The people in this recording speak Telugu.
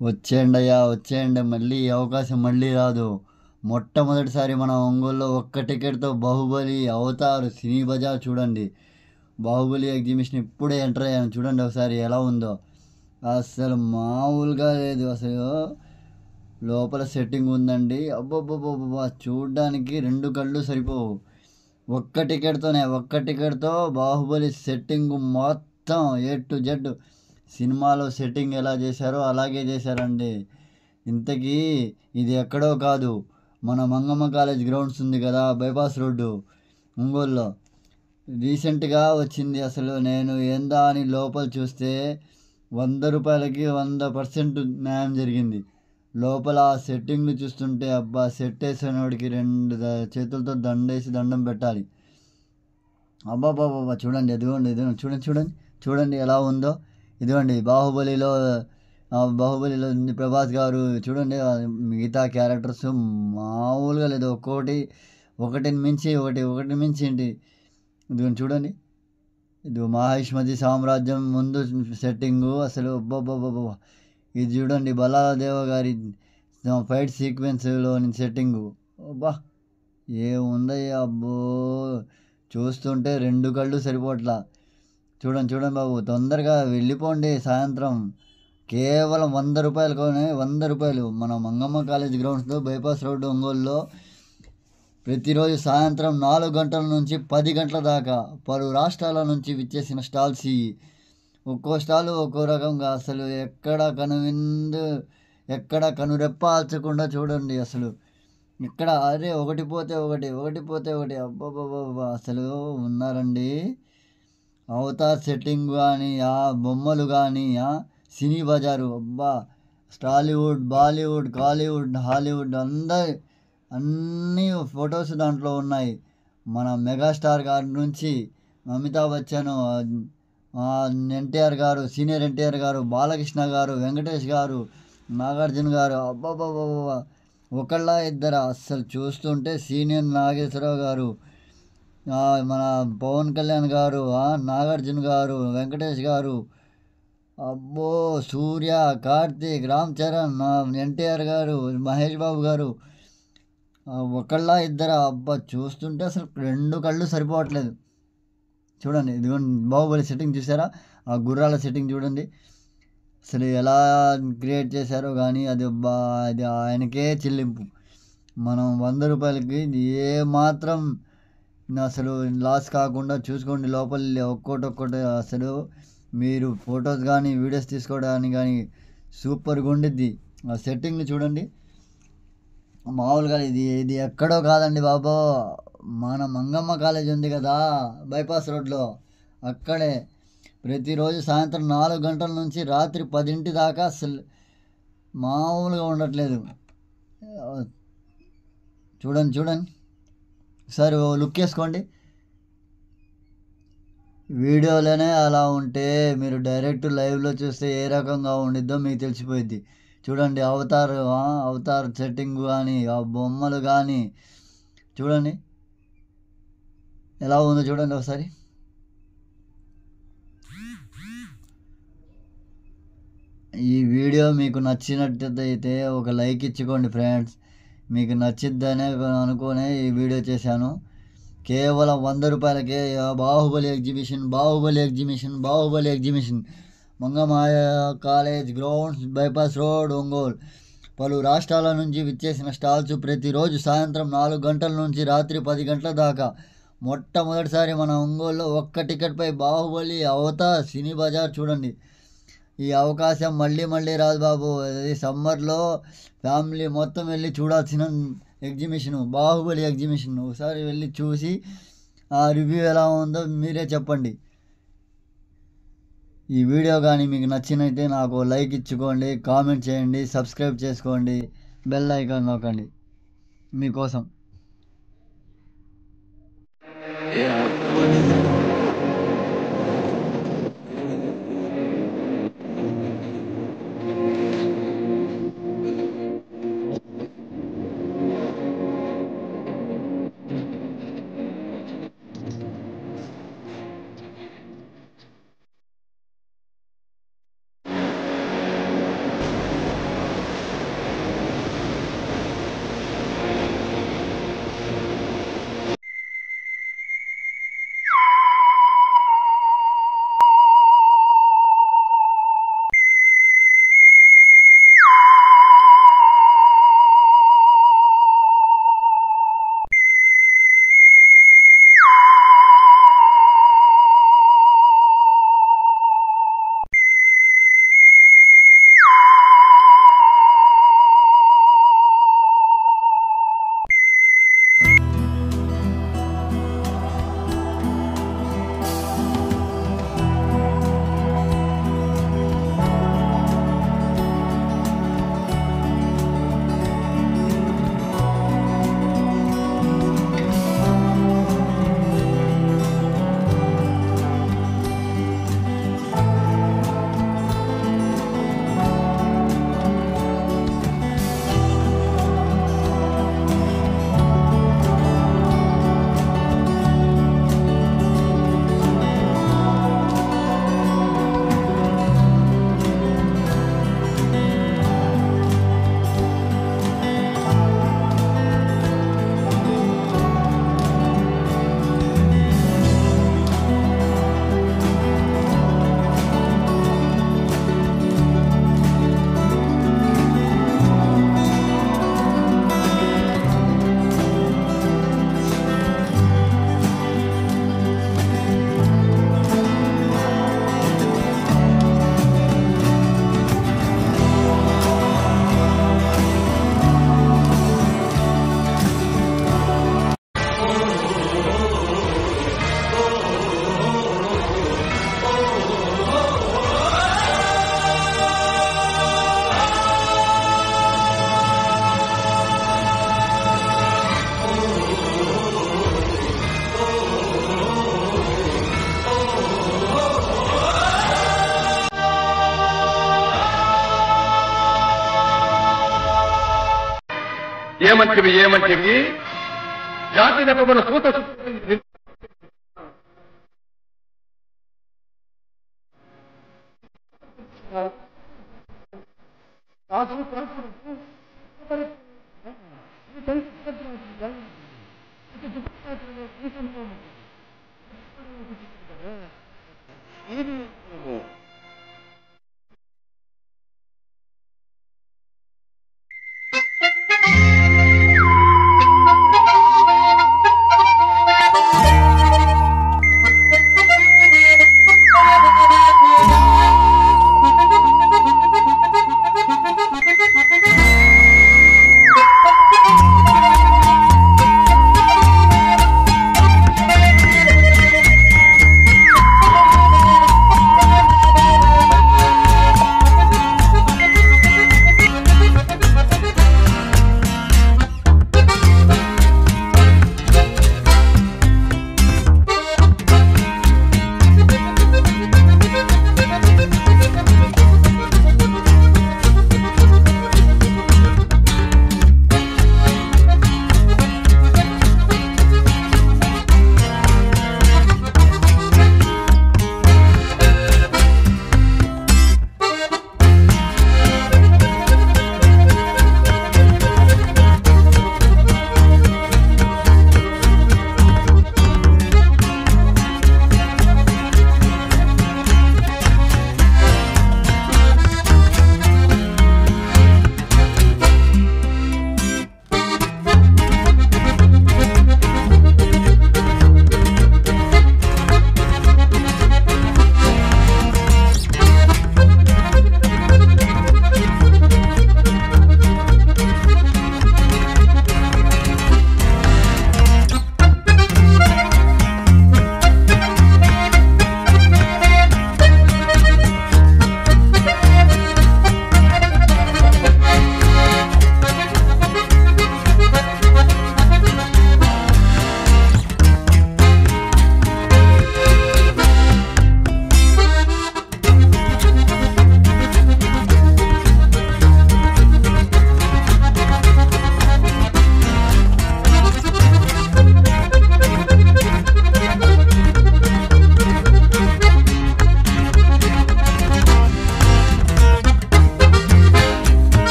వచ్చేయండి అయ్యా, వచ్చేయండి. మళ్ళీ ఈ అవకాశం మళ్ళీ రాదు. మొట్టమొదటిసారి మన ఒంగోలులో ఒక్క టికెట్‌తో 'బాహుబలి', 'అవతార్', 'సినీ బజార్' చూడండి. 'బాహుబలి' ఎగ్జిబిషన్ ఇప్పుడే ఎంటర్ అయ్యాను. చూడండి ఒకసారి ఎలా ఉందో. అస్సలు మామూలుగా లేదు అసలు. లోపల సెట్టింగ్ ఉందండి. అబ్బబ్బబ్బబ్బబ్బా! చూడ్డానికి 2 కళ్ళు సరిపోవు. ఒక్క టికెట్‌తో 'బాహుబలి' సెట్టింగ్ మొత్తం ఏ టు జెడ్ సినిమాలో సెట్టింగ్ ఎలా చేశారో అలాగే చేశారండి. ఇంతకీ ఇది ఎక్కడో కాదు. మన మంగమ్మ కాలేజ్ గ్రౌండ్స్ ఉంది కదా! బైపాస్ రోడ్డు ఒంగోలులో. రీసెంట్‌గా వచ్చింది అసలు. నేను ఏందా అని లోపల చూస్తే రూ. 100కి 100% న్యాయం జరిగింది. లోపల ఆ సెట్టింగ్‌లు చూస్తుంటే అబ్బా! సెట్టేసినోడికి 2 చేతులతో దండేసి దండం పెట్టాలి. అబ్బబ్బబ్బబ్బా! చూడండి అదిగోండి, ఇదిగోండి చూడండి, చూడండి. చూడండి ఎలా ఉందో. ఇదిగోండి 'బాహుబలిలో' ఉంది ప్రభాస్ గారు చూడండి. మిగతా క్యారెక్టర్స్ మామూలుగా లేదు. ఒకటిని మించి ఒకటి, ఒకటిని మించి ఏంటి. ఇదిగోండి చూడండి. ఇది 'మహాష్మతి సామ్రాజ్యం' ముందు సెట్టింగు అసలు అబ్బబ్బబ్బబ్బా! ఇది చూడండి 'బల్లాలదేవ' గారి ఫైట్ సీక్వెన్స్‌లోని సెట్టింగు. అబ్బా! ఏముందయ్యా అబ్బో! చూస్తుంటే 2 కళ్ళు సరిపోవట్లా. చూడండి, చూడండి బాబు, తొందరగా వెళ్ళిపోండి సాయంత్రం. కేవలం రూ. 100 రూ. 100 మన మంగమ్మ కాలేజ్ గ్రౌండ్స్‌లో బైపాస్ రోడ్ ఒంగోలులో ప్రతిరోజు సాయంత్రం 4 గంటల నుంచి 10 గంటల దాకా పలు రాష్ట్రాల నుంచి విచ్చేసిన స్టాల్స్ ఇయి. ఒక్కో స్టాలు ఒక్కో రకంగా అసలు ఎక్కడ కనురెప్ప ఆల్చకుండా చూడండి అసలు. ఇక్కడ అరే ఒకటి పోతే ఒకటి, ఒకటి పోతే ఒకటి అబ్బబ్బబ్బబ్బా! అసలు ఉన్నారండి. అవతార్ సెట్టింగ్ గానీ, ఆ బొమ్మలు గానీ, సినీ బజారు అబ్బా! టాలీవుడ్, బాలీవుడ్, కాలీవుడ్, హాలీవుడ్ అన్నీ ఫొటోస్ దాంట్లో ఉన్నాయి. మన మెగాస్టార్ గారి నుంచి అమితాబ్ బచ్చన్, ఎన్టీఆర్ గారు, సీనియర్ ఎన్టీఆర్ గారు, బాలకృష్ణ గారు, వెంకటేష్ గారు, నాగార్జున గారు అబ్బబ్బబ్బబ్బా! ఒకళ్ళా ఇద్దరా అస్సలు చూస్తుంటే సీనియర్ నాగేశ్వరరావు గారు, మన పవన్ కళ్యాణ్ గారు, నాగార్జున గారు, వెంకటేష్ గారు, అబ్బో! సూర్య, కార్తీక్, రామ్ చరణ్, ఎన్టీఆర్ గారు, మహేష్ బాబు గారు, ఒకళ్ళా ఇద్దరా అబ్బా! చూస్తుంటే అసలు 2 కళ్ళు సరిపోవట్లేదు. చూడండి ఇదిగోండి 'బాహుబలి' సెట్టింగ్ చూసారా? ఆ గుర్రాల సెట్టింగ్ చూడండి. అసలు ఎలా క్రియేట్ చేశారో గానీ అది ఆయనకే చెల్లింపు. మనం రూ. 100కి ఏ మాత్రం అసలు లాస్ కాకుండా చూసుకోండి. లోపల ఒక్కోటొక్కోటి అసలు మీరు ఫోటోస్ గానీ, వీడియోస్ తీసుకోవడానికి గానీ సూపర్‌గా ఉండిద్ది. ఆ సెట్టింగ్‌లు చూడండి. మామూలుగా ఇది ఎక్కడో కాదండి బాబు. మన మంగమ్మ కాలేజ్ ఉంది కదా! బైపాస్ రోడ్‌లో అక్కడే. ప్రతిరోజు సాయంత్రం 4 గంటల నుంచి రాత్రి 10 దాకా అసలు మామూలుగా ఉండట్లేదు. ఆహ్, చూడండి, చూడండి. ఒకసారి ఓ లుక్ ఏసుకోండి. వీడియోలోనే అలా ఉంటే మీరు డైరెక్ట్ లైవ్‌లో చూస్తే ఏ రకంగా ఉండిద్దో మీకు తెలిసిపోయిద్ది. చూడండి అవతార్ సెట్టింగ్ గానీ, ఆ బొమ్మలు గానీ చూడండి. ఎలా ఉందో చూడండి ఒకసారి. ఈ వీడియో మీకు నచ్చినట్టయితే ఒక లైక్ ఇచ్చుకోండి ఫ్రెండ్స్. మీకు నచ్చిద్దనే అనుకోనే ఈ వీడియో చేశాను. కేవలం రూ. 100కే 'Baahubali exhibition' Mangamaya college grounds bypass road Ongole. పలు రాష్ట్రాల నుంచి విచ్చేసిన స్టాల్స్ ప్రతిరోజు సాయంత్రం 4 గంటల నుంచి రాత్రి 10 గంటల దాకా. మొట్టమొదటిసారి మన ఒంగోలులో ఒక్క టికెట్పై 'బాహుబలి', 'అవతార్', 'సినీ బజార్' చూడండి. ఈ అవకాశం మళ్ళీ మళ్ళీ రాదు బాబు. ఈ సమ్మర్‌లో ఫ్యామిలీ మొత్తం వెళ్లి చూడాల్సిన ఎగ్జిబిషను 'బాహుబలి' ఎగ్జిబిషన్. ఒకసారి వెళ్లి చూసి ఆ రివ్యూ ఎలా ఉందో మీరే చెప్పండి. ఈ వీడియో గానీ మీకు నచ్చినైతే నాకు లైక్ ఇచ్చుకోండి, కామెంట్ చేయండి, సబ్స్క్రైబ్ చేసుకోండి, బెల్ ఐకాన్ నొక్కండి మీకోసం. Yeah. ఏమంటివి జాతి నెపమున సూత